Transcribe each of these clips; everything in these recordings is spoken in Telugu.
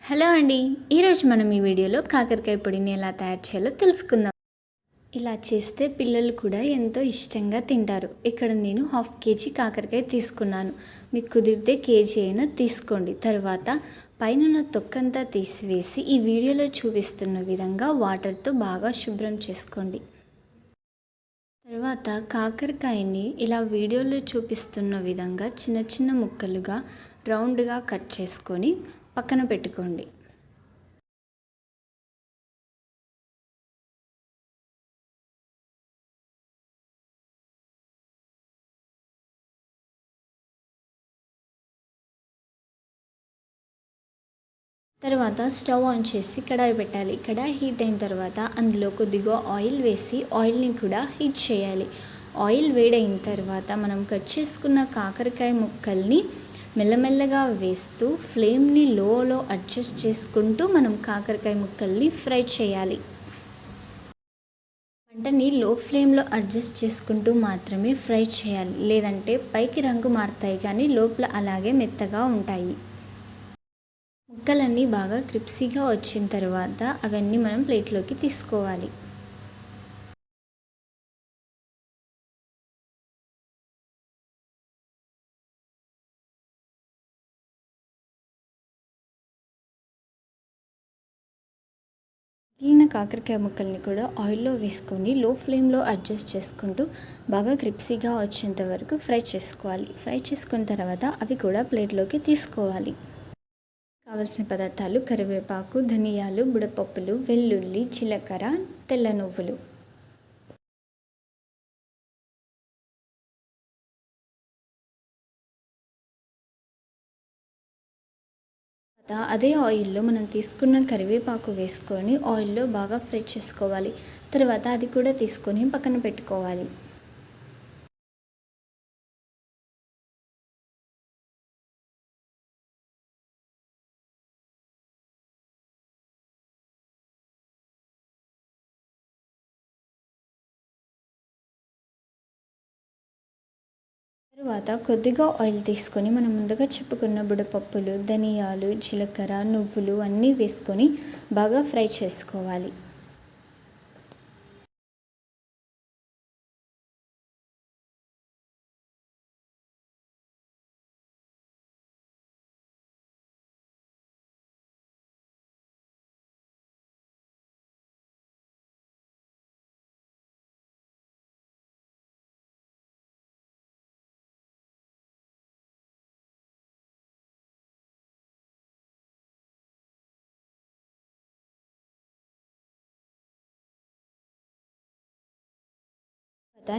హలో అండి. ఈరోజు మనం ఈ వీడియోలో కాకరకాయ పొడిని ఎలా తయారు చేయాలో తెలుసుకుందాం. ఇలా చేస్తే పిల్లలు కూడా ఎంతో ఇష్టంగా తింటారు. ఇక్కడ నేను 1/2 కేజీ కాకరకాయ తీసుకున్నాను. మీకు కుదిరితే కేజీ అయినా తీసుకోండి. తర్వాత పైన తొక్కంతా తీసివేసి ఈ వీడియోలో చూపిస్తున్న విధంగా వాటర్తో బాగా శుభ్రం చేసుకోండి. తర్వాత కాకరకాయని ఇలా వీడియోలో చూపిస్తున్న విధంగా చిన్న చిన్న ముక్కలుగా రౌండ్గా కట్ చేసుకొని పక్కన పెట్టుకోండి. తర్వాత స్టవ్ ఆన్ చేసి కడాయి పెట్టాలి. కడాయి హీట్ అయిన తర్వాత అందులో కొద్దిగా ఆయిల్ వేసి ఆయిల్ని కూడా హీట్ చేయాలి. ఆయిల్ వేడైన తర్వాత మనం కట్ చేసుకున్న కాకరకాయ ముక్కల్ని మెల్లమెల్లగా వేస్తూ ఫ్లేమ్ని లోలో అడ్జస్ట్ చేసుకుంటూ మనం కాకరకాయ ముక్కల్ని ఫ్రై చేయాలి. మంటని లో ఫ్లేమ్లో అడ్జస్ట్ చేసుకుంటూ మాత్రమే ఫ్రై చేయాలి, లేదంటే పైకి రంగు మారుతాయి కానీ లోపల అలాగే మెత్తగా ఉంటాయి. ముక్కలన్నీ బాగా క్రిప్సీగా వచ్చిన తర్వాత అవన్నీ మనం ప్లేట్లోకి తీసుకోవాలి. మిగిలిన కాకరకాయ ముక్కల్ని కూడా ఆయిల్లో వేసుకొని లో ఫ్లేమ్లో అడ్జస్ట్ చేసుకుంటూ బాగా క్రిప్సీగా వచ్చేంత వరకు ఫ్రై చేసుకోవాలి. ఫ్రై చేసుకున్న తర్వాత అవి కూడా ప్లేట్లోకి తీసుకోవాలి. కావలసిన పదార్థాలు: కరివేపాకు, ధనియాలు, బుడపప్పులు, వెల్లుల్లి, జీలకర్ర, తెల్ల నువ్వులు. అదే ఆయిల్లో మనం తీసుకున్న కరివేపాకు వేసుకొని ఆయిల్లో బాగా ఫ్రై చేసుకోవాలి. తర్వాత అది కూడా తీసుకొని పక్కన పెట్టుకోవాలి. తరువాత కొద్దిగా ఆయిల్ తీసుకొని మనం ముందుగా చెప్పుకున్న బుడపప్పులు, ధనియాలు, జీలకర్ర, నువ్వులు అన్నీ వేసుకొని బాగా ఫ్రై చేసుకోవాలి.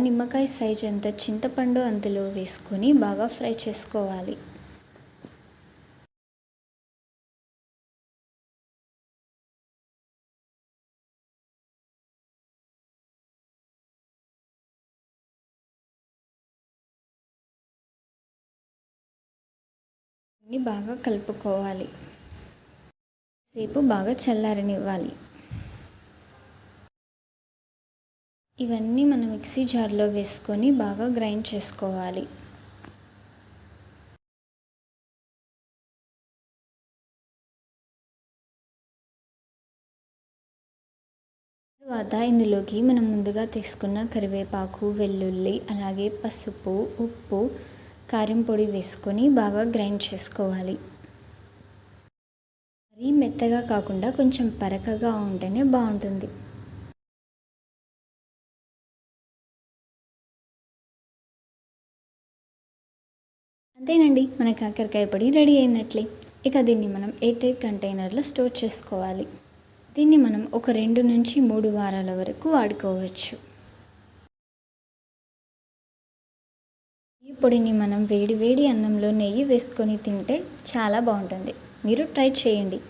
నిమ్మకాయ సైజ్ అంత చింతపండు అందులో వేసుకొని బాగా ఫ్రై చేసుకోవాలి. బాగా కలుపుకోవాలి. సేపు బాగా చల్లారనివ్వాలి. ఇవన్నీ మనం మిక్సీ జార్లో వేసుకొని బాగా గ్రైండ్ చేసుకోవాలి. తర్వాత ఇందులోకి మనం ముందుగా తీసుకున్న కరివేపాకు, వెల్లుల్లి, అలాగే పసుపు, ఉప్పు, కారం పొడి వేసుకొని బాగా గ్రైండ్ చేసుకోవాలి. మరీ మెత్తగా కాకుండా కొంచెం పరకగా ఉంటేనే బాగుంటుంది. అంతేనండి, మన కాకరకాయ పొడి రెడీ అయినట్లే. ఇక దీన్ని మనం ఎయిర్ టైట్ కంటైనర్లో స్టోర్ చేసుకోవాలి. దీన్ని మనం ఒక 2 నుంచి 3 వారాల వరకు వాడుకోవచ్చు. ఈ పొడిని మనం వేడి వేడి అన్నంలో నెయ్యి వేసుకొని తింటే చాలా బాగుంటుంది. మీరు ట్రై చేయండి.